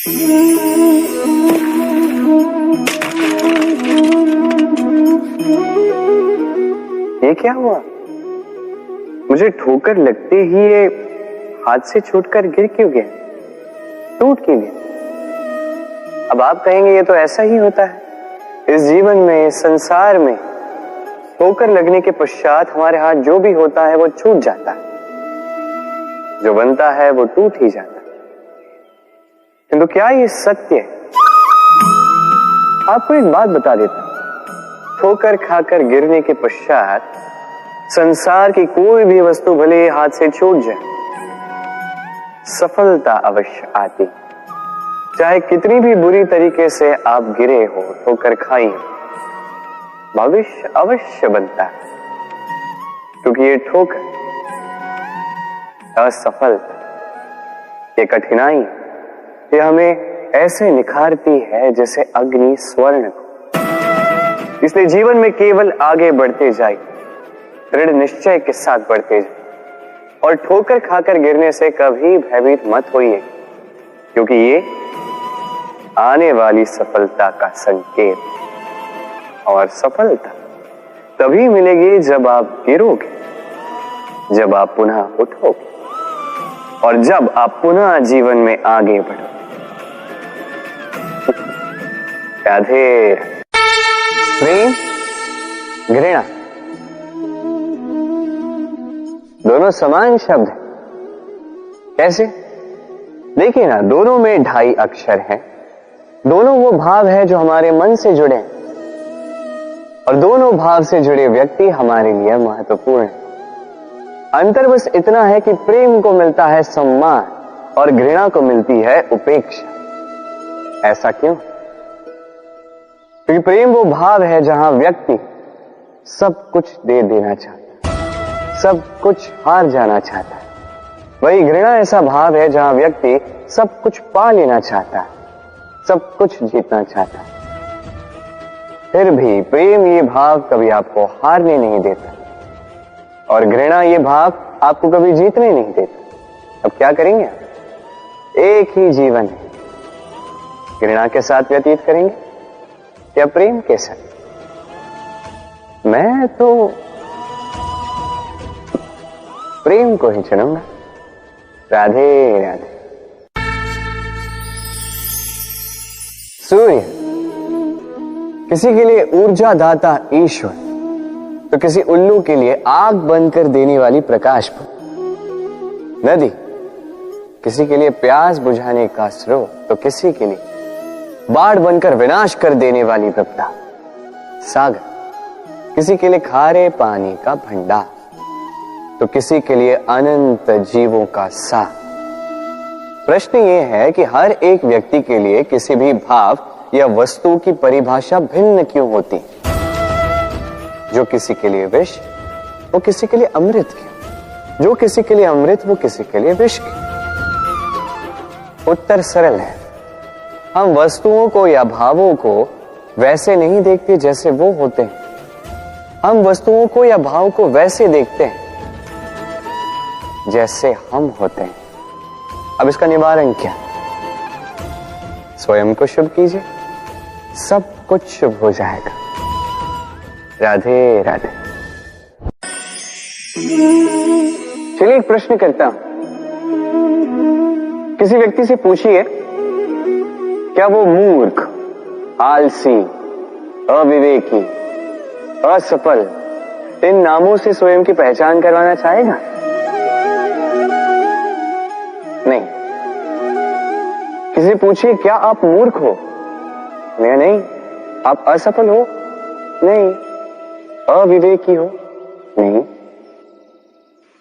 ये क्या हुआ? मुझे ठोकर लगते ही ये हाथ से छूटकर गिर क्यों गया, टूट क्यों गया? अब आप कहेंगे ये तो ऐसा ही होता है इस जीवन में, इस संसार में। ठोकर लगने के पश्चात हमारे हाथ जो भी होता है वो छूट जाता है, जो बनता है वो टूट ही जाता है। किंतु क्या ये सत्य है? आपको एक बात बता देता हूं, ठोकर खाकर गिरने के पश्चात संसार की कोई भी वस्तु भले हाथ से छूट जाए, सफलता अवश्य आती। चाहे कितनी भी बुरी तरीके से आप गिरे हो, ठोकर खाई हो, भविष्य अवश्य बनता है। क्योंकि ये ठोकर, असफलता, ये कठिनाई, ये हमें ऐसे निखारती है जैसे अग्नि स्वर्ण को। इसलिए जीवन में केवल आगे बढ़ते जाइए, दृढ़ निश्चय के साथ बढ़ते जाइए, और ठोकर खाकर गिरने से कभी भयभीत मत होइए, क्योंकि ये आने वाली सफलता का संकेत। और सफलता तभी मिलेगी जब आप गिरोगे, जब आप पुनः उठोगे, और जब आप पुनः जीवन में आगे बढ़ोगे। राधे। प्रेम, घृणा दोनों समान शब्द हैं। कैसे? देखिए ना, दोनों में 2.5 अक्षर हैं। दोनों वो भाव है जो हमारे मन से जुड़े हैं, और दोनों भाव से जुड़े व्यक्ति हमारे लिए महत्वपूर्ण है। अंतर बस इतना है कि प्रेम को मिलता है सम्मान और घृणा को मिलती है उपेक्षा। ऐसा क्यों? क्योंकि प्रेम वो भाव है जहां व्यक्ति सब कुछ दे देना चाहता है, सब कुछ हार जाना चाहता है। वही घृणा ऐसा भाव है जहां व्यक्ति सब कुछ पा लेना चाहता है, सब कुछ जीतना चाहता है। फिर भी प्रेम ये भाव कभी आपको हारने नहीं देता, और घृणा ये भाव आपको कभी जीतने नहीं देता। अब क्या करेंगे? एक ही जीवन है, घृणा के साथ व्यतीत करेंगे या प्रेम के साथ? मैं तो प्रेम को ही चुनूंगा। राधे राधे। सूर्य किसी के लिए ऊर्जा दाता ईश्वर, तो किसी उल्लू के लिए आग बंद कर देने वाली प्रकाश। नदी किसी के लिए प्यास बुझाने का स्रोत, तो किसी के लिए बाढ़ बनकर विनाश कर देने वाली विपदा। सागर किसी के लिए खारे पानी का भंडार, तो किसी के लिए अनंत जीवों का सार। प्रश्न ये है कि हर एक व्यक्ति के लिए किसी भी भाव या वस्तु की परिभाषा भिन्न क्यों होती? जो किसी के लिए विष, वो किसी के लिए अमृत क्यों? जो किसी के लिए अमृत, वो किसी के लिए विष क्यों? उत्तर सरल है। हम वस्तुओं को या भावों को वैसे नहीं देखते जैसे वो होते हैं। हम वस्तुओं को या भाव को वैसे देखते हैं जैसे हम होते हैं। अब इसका निवारण क्या? स्वयं को शुभ कीजिए, सब कुछ शुभ हो जाएगा। राधे राधे। चलिए एक प्रश्न करता हूं। किसी व्यक्ति से पूछिए, क्या वो मूर्ख, आलसी, अविवेकी, असफल इन नामों से स्वयं की पहचान करवाना चाहेगा? नहीं। किसी पूछिए, क्या आप मूर्ख हो? नहीं। आप असफल हो? नहीं। अविवेकी हो? नहीं।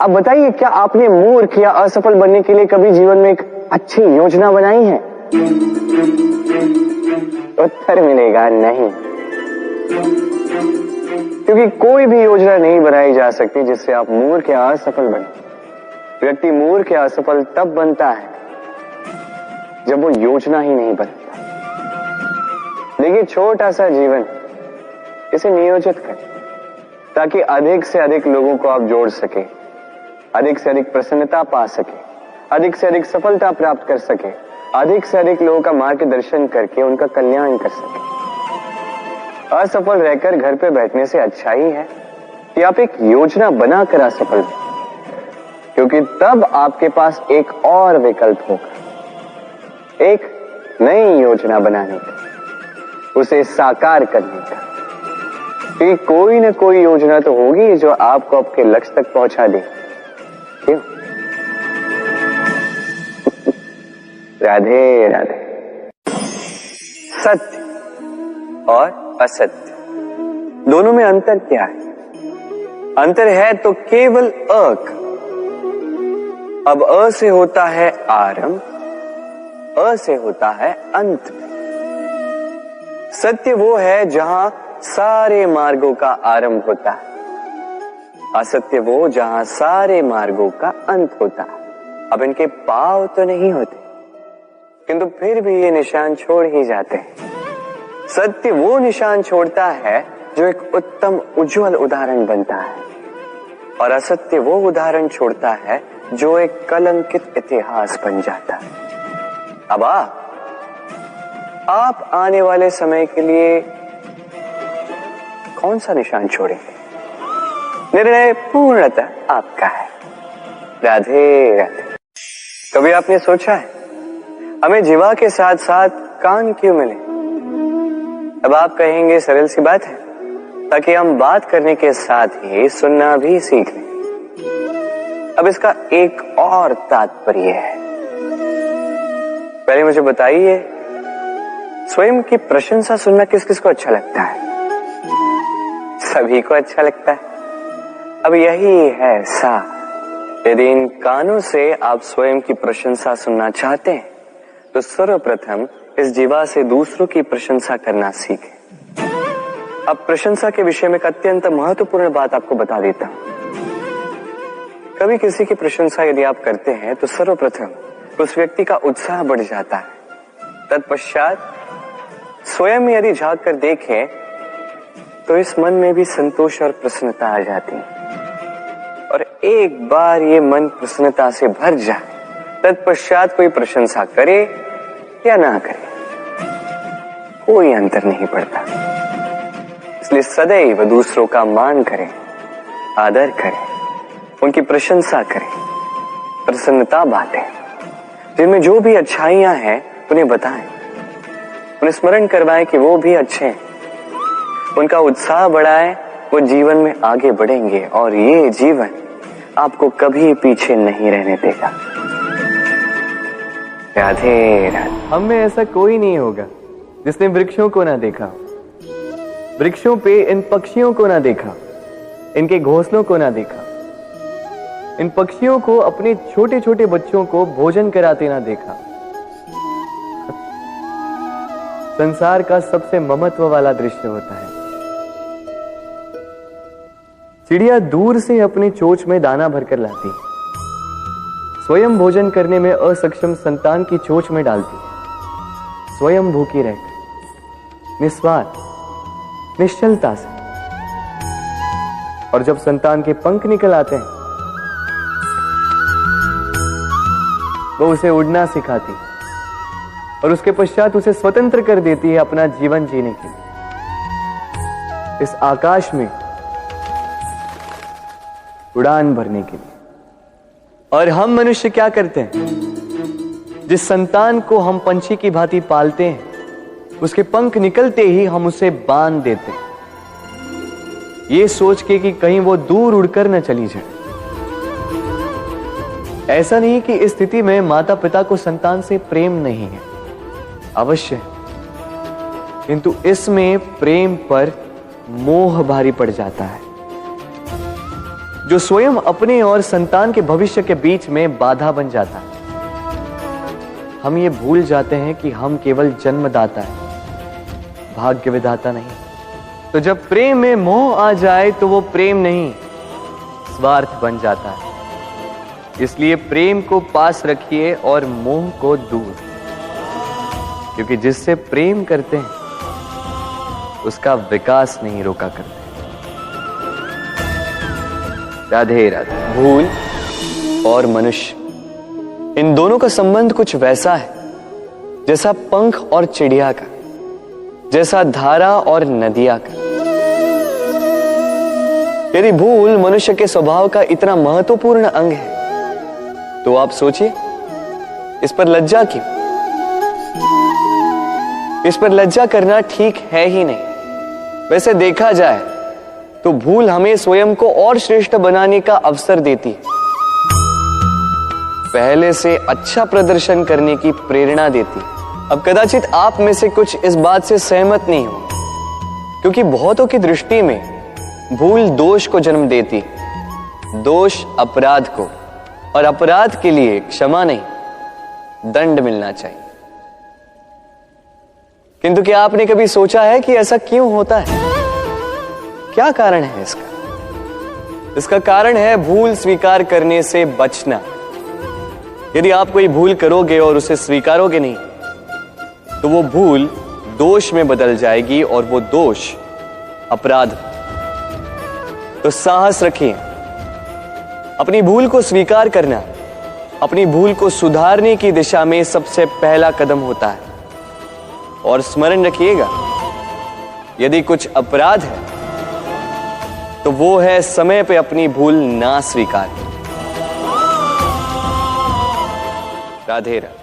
अब बताइए, क्या आपने मूर्ख या असफल बनने के लिए कभी जीवन में एक अच्छी योजना बनाई है? उत्तर मिलेगा नहीं। क्योंकि कोई भी योजना नहीं बनाई जा सकती जिससे आप मूर्ख या असफल बने। व्यक्ति मूर्ख या असफल तब बनता है जब वो योजना ही नहीं बनाता। देखिए, छोटा सा जीवन, इसे नियोजित करें ताकि अधिक से अधिक लोगों को आप जोड़ सके, अधिक से अधिक प्रसन्नता पा सके, अधिक से अधिक सफलता प्राप्त कर सके, अधिक से अधिक लोगों का मार्गदर्शन करके उनका कल्याण कर सके। असफल रहकर घर पे बैठने से अच्छा ही है कि आप एक योजना बनाकर असफल हो, क्योंकि तब आपके पास एक और विकल्प होगा, एक नई योजना बनाने का, उसे साकार करने का। कि कोई न कोई योजना तो होगी जो आपको आपके लक्ष्य तक पहुंचा दे। क्यों? राधे राधे। सत्य और असत्य दोनों में अंतर क्या है? अंतर है तो केवल अक। अब अ से होता है आरंभ, अ से होता है अंत। सत्य वो है जहां सारे मार्गों का आरंभ होता है, असत्य वो जहां सारे मार्गों का अंत होता है। अब इनके पांव तो नहीं होते, किंतु फिर भी ये निशान छोड़ ही जाते हैं। सत्य वो निशान छोड़ता है जो एक उत्तम उज्जवल उदाहरण बनता है, और असत्य वो उदाहरण छोड़ता है जो एक कलंकित इतिहास बन जाता है। अब आप आने वाले समय के लिए कौन सा निशान छोड़ेंगे? निर्णय पूर्णतः आपका है। राधे राधे। कभी आपने सोचा है हमें जीवा के साथ साथ कान क्यों मिले? अब आप कहेंगे सरल सी बात है, ताकि हम बात करने के साथ ही सुनना भी सीख लें। अब इसका एक और तात्पर्य है। पहले मुझे बताइए, स्वयं की प्रशंसा सुनना किस किस को अच्छा लगता है? सभी को अच्छा लगता है। अब यही है सा। यदि इन कानों से आप स्वयं की प्रशंसा सुनना चाहते हैं तो सर्वप्रथम इस जीवा से दूसरों की प्रशंसा करना सीखें। अब प्रशंसा के विषय में एक अत्यंत महत्वपूर्ण बात आपको बता देता हूं। कभी किसी की प्रशंसा यदि आप करते हैं तो सर्वप्रथम उस व्यक्ति का उत्साह बढ़ जाता है। तत्पश्चात स्वयं यदि झांक कर देखें तो इस मन में भी संतोष और प्रसन्नता आ जाती है, और एक बार ये मन प्रसन्नता से भर जाए, तत्पश्चात कोई प्रशंसा करे या ना करे, कोई अंतर नहीं पड़ता। इसलिए सदैव दूसरों का मान करें, आदर करें, उनकी प्रशंसा करें, प्रसन्नता बांटें। जिनमें जो भी अच्छाइयां हैं उन्हें बताएं, उन्हें स्मरण करवाएं कि वो भी अच्छे हैं, उनका उत्साह बढ़ाएं, वो जीवन में आगे बढ़ेंगे और ये जीवन आपको कभी पीछे नहीं रहने देगा। राधे राधे। हम में ऐसा कोई नहीं होगा जिसने वृक्षों को ना देखा, वृक्षों पे इन पक्षियों को ना देखा, इनके घोंसलों को ना देखा, इन पक्षियों को अपने छोटे छोटे बच्चों को भोजन कराते ना देखा। संसार का सबसे ममत्व वाला दृश्य होता है। चिड़िया दूर से अपनी चोंच में दाना भरकर लाती, स्वयं भोजन करने में असक्षम संतान की चोंच में डालती, स्वयं भूखी रहकर निस्वार्थ निश्चलता से, और जब संतान के पंख निकल आते हैं वो उसे उड़ना सिखाती और उसके पश्चात उसे स्वतंत्र कर देती है अपना जीवन जीने के लिए, इस आकाश में उड़ान भरने के लिए। और हम मनुष्य क्या करते हैं? जिस संतान को हम पंछी की भांति पालते हैं, उसके पंख निकलते ही हम उसे बांध देते हैं, ये सोच के कि कहीं वो दूर उड़कर न चली जाए। ऐसा नहीं कि इस स्थिति में माता पिता को संतान से प्रेम नहीं है, अवश्य है, किंतु इसमें प्रेम पर मोह भारी पड़ जाता है, जो स्वयं अपने और संतान के भविष्य के बीच में बाधा बन जाता है। हम ये भूल जाते हैं कि हम केवल जन्मदाता हैं, भाग्य विधाता नहीं। तो जब प्रेम में मोह आ जाए तो वो प्रेम नहीं, स्वार्थ बन जाता है। इसलिए प्रेम को पास रखिए और मोह को दूर, क्योंकि जिससे प्रेम करते हैं उसका विकास नहीं रोका करते। राधे राधे। भूल और मनुष्य, इन दोनों का संबंध कुछ वैसा है जैसा पंख और चिड़िया का, जैसा धारा और नदिया का। यदि भूल मनुष्य के स्वभाव का इतना महत्वपूर्ण अंग है तो आप सोचिए, इस पर लज्जा क्यों? इस पर लज्जा करना ठीक है ही नहीं। वैसे देखा जाए तो भूल हमें स्वयं को और श्रेष्ठ बनाने का अवसर देती है, पहले से अच्छा प्रदर्शन करने की प्रेरणा देती है। अब कदाचित आप में से कुछ इस बात से सहमत नहीं हो, क्योंकि बहुतों की दृष्टि में भूल दोष को जन्म देती है, दोष अपराध को, और अपराध के लिए क्षमा नहीं, दंड मिलना चाहिए। किंतु क्या आपने कभी सोचा है कि ऐसा क्यों होता है? क्या कारण है इसका? इसका कारण है भूल स्वीकार करने से बचना। यदि आप कोई भूल करोगे और उसे स्वीकारोगे नहीं, तो वो भूल दोष में बदल जाएगी और वो दोष अपराध। तो साहस रखिए, अपनी भूल को स्वीकार करना अपनी भूल को सुधारने की दिशा में सबसे पहला कदम होता है। और स्मरण रखिएगा, यदि कुछ अपराध है तो वो है समय पे अपनी भूल ना स्वीकार। राधे राधे।